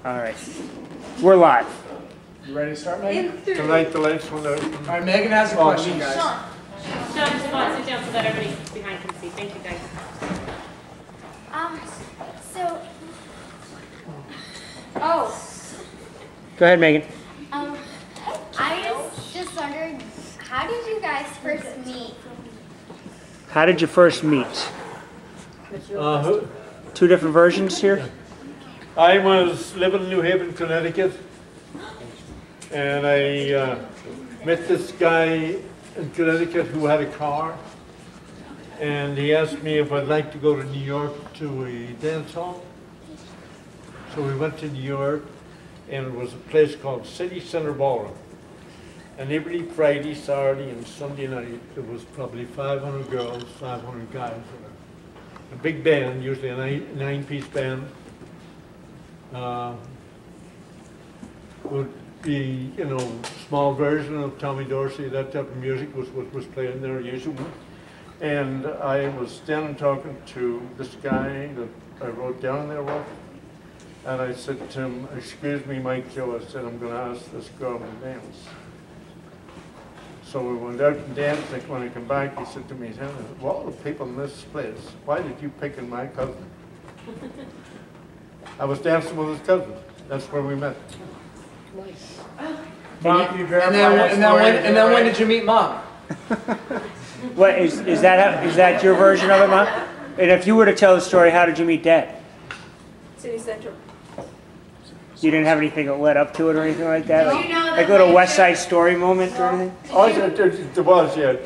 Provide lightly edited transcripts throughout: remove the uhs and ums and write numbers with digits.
All right. We're live. You ready to start, Megan? Tonight the lights went out. All right, Megan has a question, guys. Sean, just come on, sit down so that everybody behind can see. Thank you, guys. Go ahead, Megan. I was just wondering, how did you guys first meet? How did you first meet? Two different versions here? I was living in New Haven, Connecticut, and I met this guy in Connecticut who had a car, and he asked me if I'd like to go to New York to a dance hall. So we went to New York, and it was a place called City Center Ballroom. And every Friday, Saturday, and Sunday night, there was probably 500 girls, 500 guys. A big band, usually a nine-piece band. Would be, you know, small version of Tommy Dorsey, that type of music was what was playing there usually. And I was standing talking to this guy that I wrote down there with, and I said to him, "Excuse me, Mike Joe," I said, "I'm going to ask this girl to dance." So we went out and danced, and when I came back, he said to me, "Of all the people in this place, why did you pick on my cousin?" I was dancing with his cousin. That's where we met. Nice. Mom, And then when did you meet Mom? What is that your version of it, Mom? And if you were to tell the story, how did you meet Dad? City Center. You didn't have anything that led up to it or anything like that? Did you know Like that a little my West Side Story moment or anything? Oh, there was, yeah.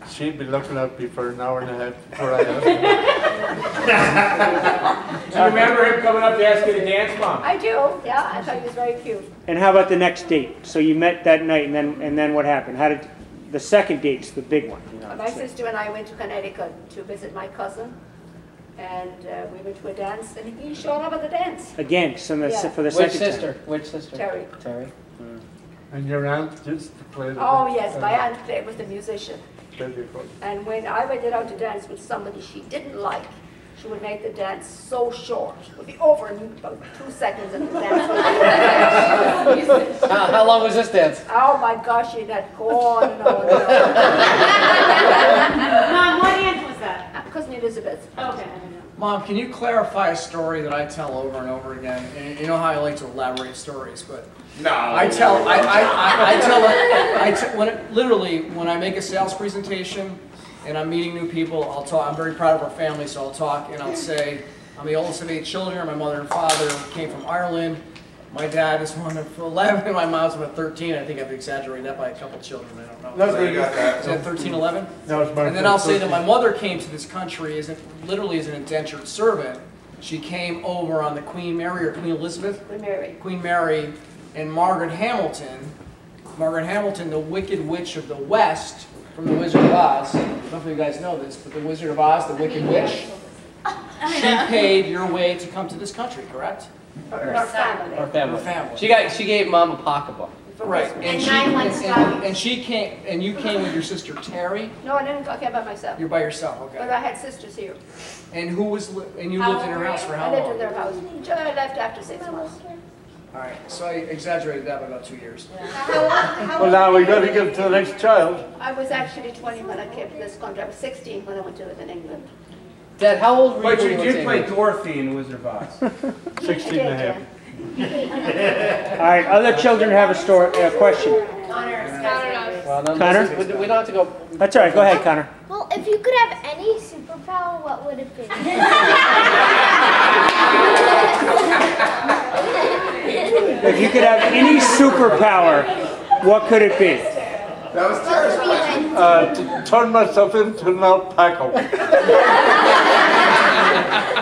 She'd been looking at me for an hour and a half before I asked her. Do you remember him coming up to ask you to dance, Mom? I do, yeah, I thought he was very cute. And how about the next date? So you met that night, and then what happened? How did the second date's the big one? You know, My sister and I went to Connecticut to visit my cousin, and we went to a dance, and he showed up at the dance. Again, so Yeah. for the Which second sister? time. Which sister? Terry. Terry. And your aunt used to play the Oh, yes, my aunt played with the musician. baby voice. And when I went out to dance with somebody she didn't like, she would make the dance so short. It would be over in about 2 seconds, and the dance would be How long was this dance? Oh my gosh, she'd have gone and on and on. Mom, what aunt was that? Cousin Elizabeth. Okay, I don't know. Mom, can you clarify a story that I tell over and over again? And you know how I like to elaborate stories, but No. literally, when I make a sales presentation and I'm meeting new people, I'll talk. I'm very proud of our family, so I'll talk and I'll say, I'm the oldest of 8 children. My mother and father came from Ireland. My dad is one of 11. My mom's one of 13. I think I've exaggerated that by a couple children. I don't know. No, so you got that. Is that 13, 11? No, it's my And then I'll say that 13. my mother came to this country literally as an indentured servant. She came over on the Queen Mary or Queen Elizabeth? With Mary. Queen Mary and Margaret Hamilton. Margaret Hamilton, the Wicked Witch of the West from the Wizard of Oz. I don't know if you guys know this, but the Wizard of Oz, the Wicked Witch, she paid your way to come to this country, correct? Her family. Her family. Her family. She gave Mom a pocketbook. Right. And 9 months stockings. And she came, and you came with your sister Terry. No, I didn't. I came by myself. You're by yourself, But okay? I had sisters here. And you lived in How her old house were for you? how I lived in long? their house. Until I left after 6 months. All right, so I exaggerated that by about 2 years. Well, now we got to get to the next child. I was actually 20 when I came to this country. I was 16 when I went to live in England. Dad, how old were But you you when you did went play to Dorothy in Wizard of Oz. 16 and a half. All right, other children have a question. Well, no, Connor? we don't have to go. That's all right. Go ahead, Connor. Well, if you could have any superpower, what would it be? If you could have any superpower, what could it be? That was terrible. To turn myself into an alpaca.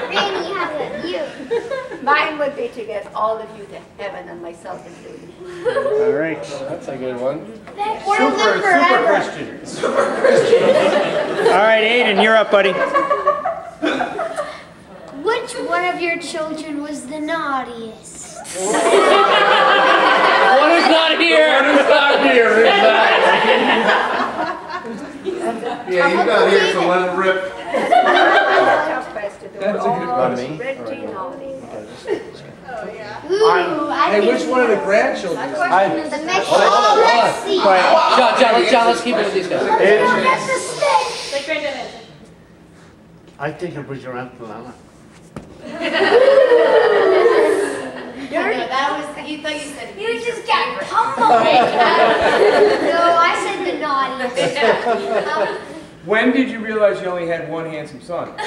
Randy, how about you? Mine would be to get all of you to heaven and myself included. All right. That's a good one. Or live forever. All right, Aiden, you're up, buddy. Which one of your children was the naughtiest? One is not here. One is not here. Yeah, he's not here, so let it rip. Tough question. That's a good All one. pretty naughty. Ooh, I Hey, think which one of the grandchildren? the next Hold on, hold on, let's see. John, let's keep it with these guys. That's a stick. Like granddad answer. I think it was your Aunt Lana. You thought you said you just got pummeled. No, I said the naughty. When did you realize you only had one handsome son? Well,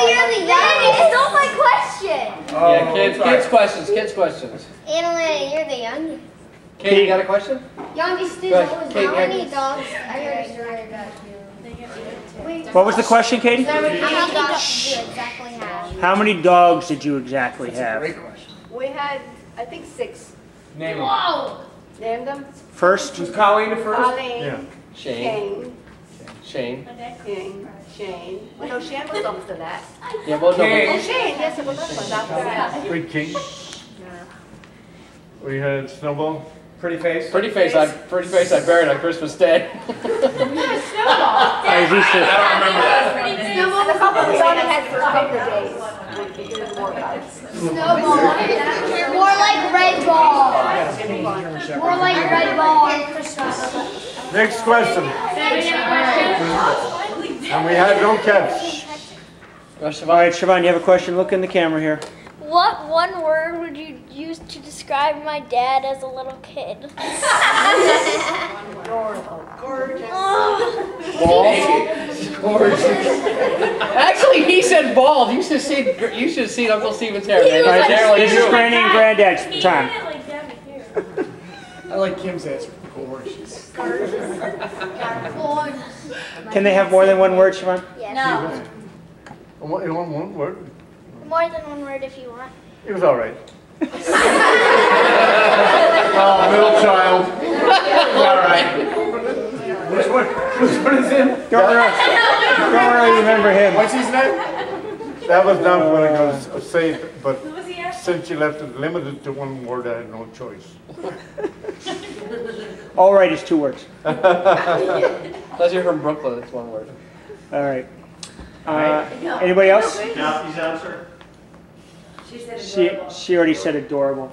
you're the youngest. Stole my question. Yeah, kids questions. Annalena, you're the youngest. Kate, you got a question? Youngest is Go ahead, always Kate, how yeah. many dogs? I already started that too. What was the question, Katie? How many dogs did you exactly have? How many dogs did you exactly have? Great question. We had, I think, 6. Name him. Whoa! Name them. First? Was Colleen the first? Colleen, Yeah. Shane. Shane, Shane. Well, no, Shane was almost the last. Yeah, well, no. Kate. Oh, Shane, yes, it was that one. After that. Big King. We had Snowball. Pretty face? Pretty face I buried on Christmas Day. As he said, And a couple we only had for a couple of days. We didn't more about it. Snowball. More like red ball. More like red ball on Christmas. Next question. Anybody have a question? And we had no cats. all right, Siobhan, you have a question? Look in the camera here. What one word would you use to describe my dad as a little kid? Actually, he said bald. You should have seen Uncle Steven's hair. Man. All right, Generally, this is Granny and Granddad's He time. did it like Debbie too. I like Kim's answer. Gorgeous. Can they have more than one word, Siobhan? No. In one word. More than one word if you want. It was all right. Oh, middle child. All right. Which one is him? Don't really remember him. What's his name? That was not what I was going to say, but Who was he asking? since you left it limited to one word, I had no choice. All right is 2 words. unless you're from Brooklyn, it's one word. All right. Anybody else? Kathy's answer. She already said adorable.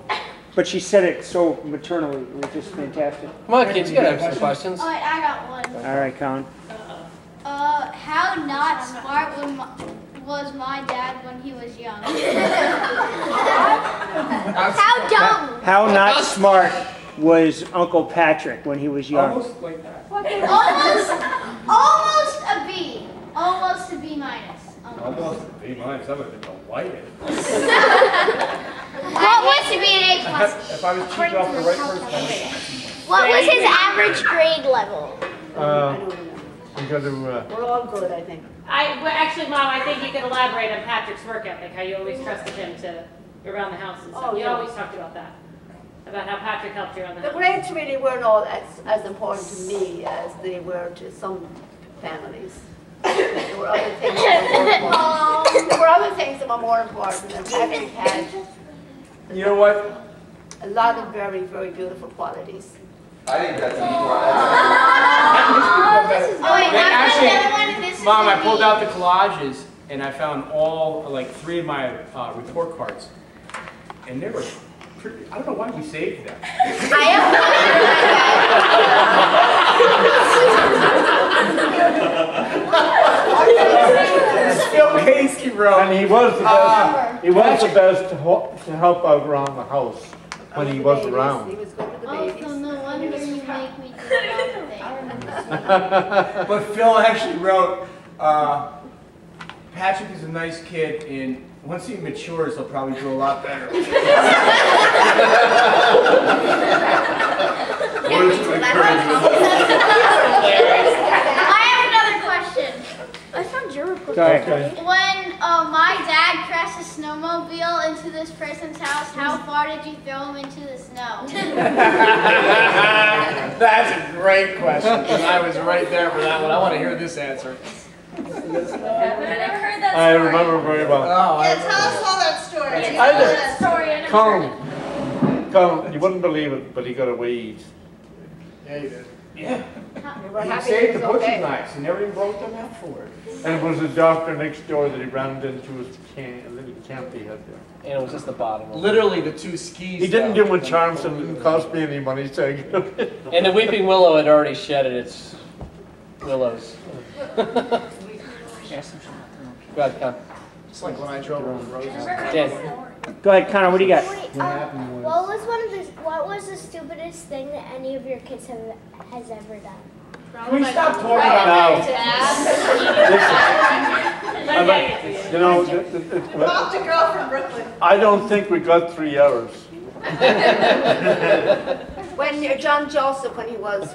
But she said it so maternally. It was just fantastic. Come on, kids, you gotta have some questions. Alright, I got one. All right, Colin. How not smart was my dad when he was young? How dumb? How not smart was Uncle Patrick when he was young? Almost like that. Almost a B. Almost a B minus. Almost a B minus. I would have been delighted. What was to be an A plus? If I was cheating off the right person. What was his average grade level? We got to. We're all good, I think. Well, actually, Mom, I think you could elaborate on Patrick's work ethic, how you always trusted him to around the house and stuff. Oh, You yeah. always talked about that. About how Patrick helped you around the The house. grades really weren't all as important to me as they were to some families. There were other things that were more important. There were other things that were more important, and Patrick had You know what? a lot of very, very beautiful qualities. I think that's an Actually, Mom, I pulled out the collages and I found all, like 3 of my report cards. And they were pretty, I don't know why we saved them. Phil Casey wrote. And he was the best. He was the best to help out around the house when he was around. He was good with the Oh, babies. so no wonder you make me do everything. But Phil actually wrote, Patrick is a nice kid, and once he matures, he'll probably do a lot better. I have another question. I found your report. Go ahead. When my dad crashed a snowmobile into this person's house, how far did you throw him into the snow? That's a great question, and I was right there for that one. I want to hear this answer. I remember very well. Oh, Yeah, tell us all that story. Colin, you wouldn't believe it, but he got a weed. yeah, you did. Yeah. We were He happy saved it the was butcher okay. knives. He never even broke them out for it. And it was the doctor next door that he ran into his little camp he had there. And it was just the bottom. Literally the two skis. He didn't though. give him charms and it didn't cost me any money, so And the weeping willow had already shedded its willows. Go ahead, Con. It's like when I drove over the roses. Dan. Go ahead, Connor, what do you got? Wait, what was the stupidest thing that any of your kids has ever done? Can we stop talking about you know, The girl from Brooklyn. I don't think we got 3 hours. When John Joseph, when he was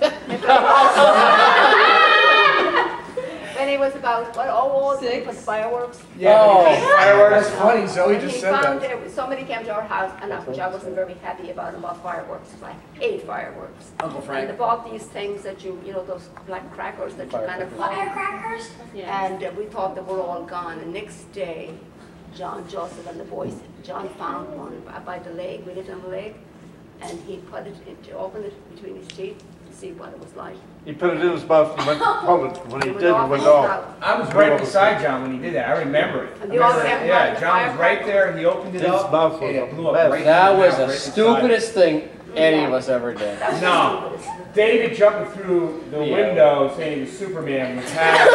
about, what, old, with fireworks? Yeah, Oh. fireworks. That's funny, Zoe And just he said found that. somebody came to our house, and which I wasn't very happy about fireworks, like 8 fireworks. Uncle And Frank. they bought these things that you know, those black crackers that you kind of fly. Firecrackers? Yeah. And we thought they were all gone. The next day, John Joseph and the boys, John found one by the lake. We lived on the lake, and he put it, opened it between his teeth to see what it was like. He put it in his mouth and went to pull it. When he It did, it off went his off. mouth. I was right beside John when he did that. I remember it. And you all remember Yeah, the John was right there. He opened it His up. mouth was and a it blew up mess. right That in was his the mouth, right beside stupidest thing any of us ever did. That was No. the stupidest. it. David jumping through the Yeah. window saying he was Superman was happy.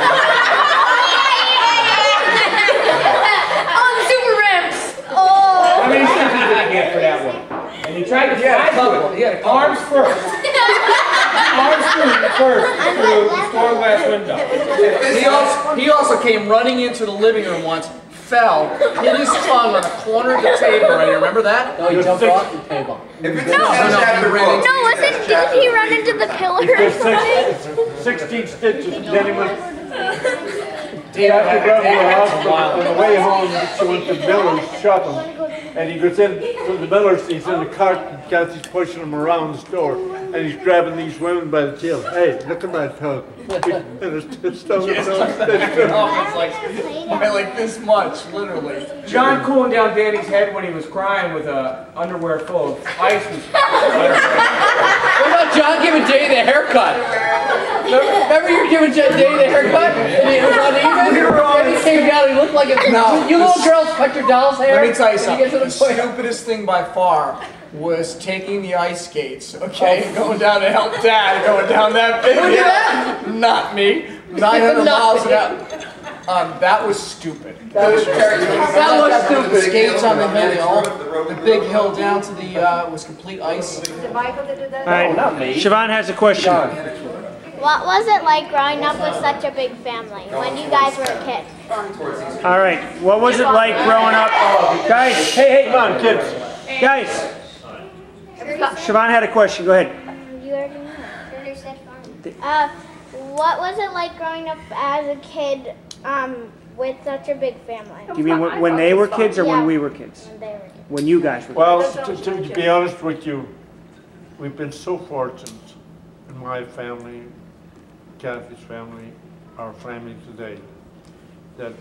Oh, the super ramps! Oh! How many stitches did he get for that one? And he tried to He had a fly couple. through He had a it. couple. Arms first. Arms first through the storm glass window. He also came running into the living room once, fell, hit his tongue on the corner of the table. Right, you remember that? No, he jumped off the table. If it's No. a 10-chapter book, No, didn't he run into the pillar? There's 16 stitches, gentlemen. After going to the hospital, on the way home, she went to Miller's shopping. And he goes in to the Miller's, he's in the cart, and Kathy's pushing him around the store. And he's grabbing these women by the tail. Hey, look at my tongue. And it's still It's like this much, literally. John cooling down Danny's head when he was crying with a underwear full of ice. What about John giving Jay the haircut? Remember you were giving Jay the haircut? And he was uneven? And he came down and he looked like a... No. You little girls cut your doll's hair? Let me tell you and something. get to The the point. stupidest thing by far was taking the ice skates, okay, and going down to help Dad, going down that big Who did hill. that? Not me. 900 miles an hour. That was stupid. That was stupid. The skates on the hill, the big hill down to the was complete ice. Was it Michael that did that? All right, not me. Siobhan has a question. What was it like growing up with such a big family when you guys were a kid? All right, what was it like growing up? Guys, hey, Come on, kids. guys. Siobhan had a question, go ahead. You already know. You already said fine. What was it like growing up as a kid with such a big family? You mean when they were kids or when Yeah. we were kids? When they were kids. When you guys were kids? Well, to be honest with you, we've been so fortunate in my family, Kathy's family, our family today, that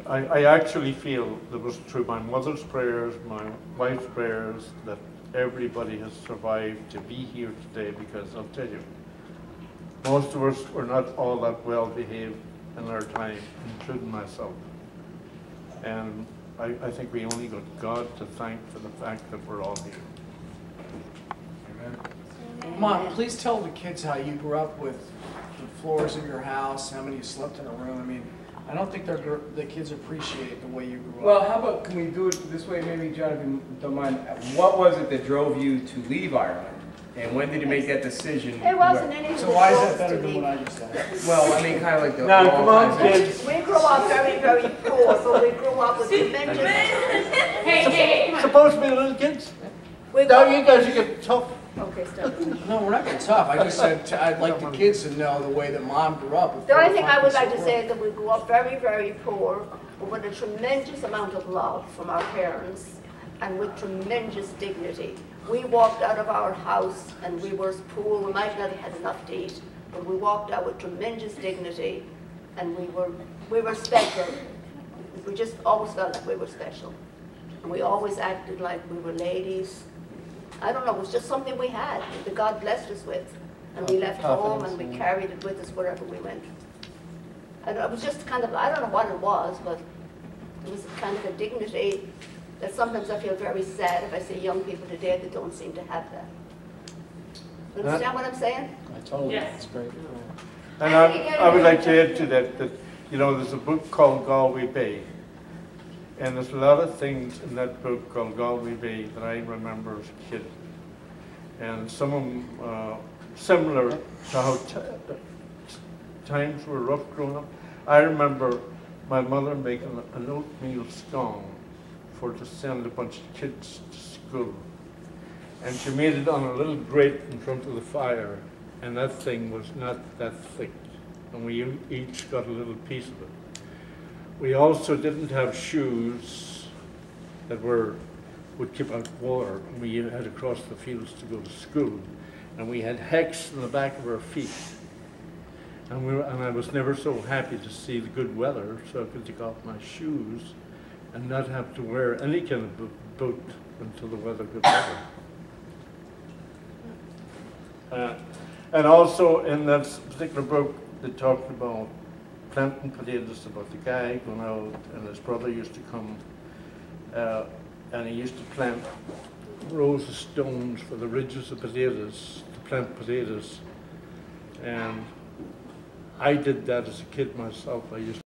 I actually feel it was through my mother's prayers, my wife's prayers, that everybody has survived to be here today, because I'll tell you, most of us were not all that well behaved in our time, including myself. And I think we only got God to thank for the fact that we're all here. Mom, please tell the kids how you grew up with the floors of your house, how many you slept in a room. I mean, I don't think the kids appreciate the way you grew up. Well, how about, can we do it this way, maybe, John, if you don't mind? What was it that drove you to leave Ireland? And when did you make that decision? It wasn't anything. So why is that better than what I just said? Well, I mean, kind of like the... Now, come on, kids. We grew up very, very poor, but we grew up with tremendous. Hey, come on. Supposed to be little kids? We Now grew- you guys are getting tough. Okay, stop. No, we're not getting tough. I just said I'd like the kids to know the way that Mom grew up. with The only thing I would 4 or 5 like to support. say is that we grew up very, very poor, but with a tremendous amount of love from our parents and with tremendous dignity. We walked out of our house and we were poor, we might not have had enough to eat, but we walked out with tremendous dignity and we were special. We just always felt like we were special. And we always acted like we were ladies. I don't know, it was just something we had, that God blessed us with. And we left home and we carried it with us wherever we went. And it was just kind of, I don't know what it was, but it was kind of a dignity that sometimes I feel very sad if I see young people today that don't seem to have that. You understand what I'm saying? I totally, Yes. that's great. And I would like to add to that, you know, there's a book called Galway Bay. And there's a lot of things in that book called Galway Bay that I remember as a kid. And some of them similar to how times were rough growing up. I remember my mother making an oatmeal scone to send a bunch of kids to school. And she made it on a little grate in front of the fire. And that thing was not that thick. And we each got a little piece of it. We also didn't have shoes that would keep out water. We had to cross the fields to go to school. And we had hacks in the back of our feet. And I was never so happy to see the good weather, so I could take off my shoes and not have to wear any kind of boot until the weather got better. And also in that particular book, they talked about planting potatoes, about the guy going out and his brother used to come and he used to plant rows of stones for the ridges of potatoes, to plant potatoes. And I did that as a kid myself. I used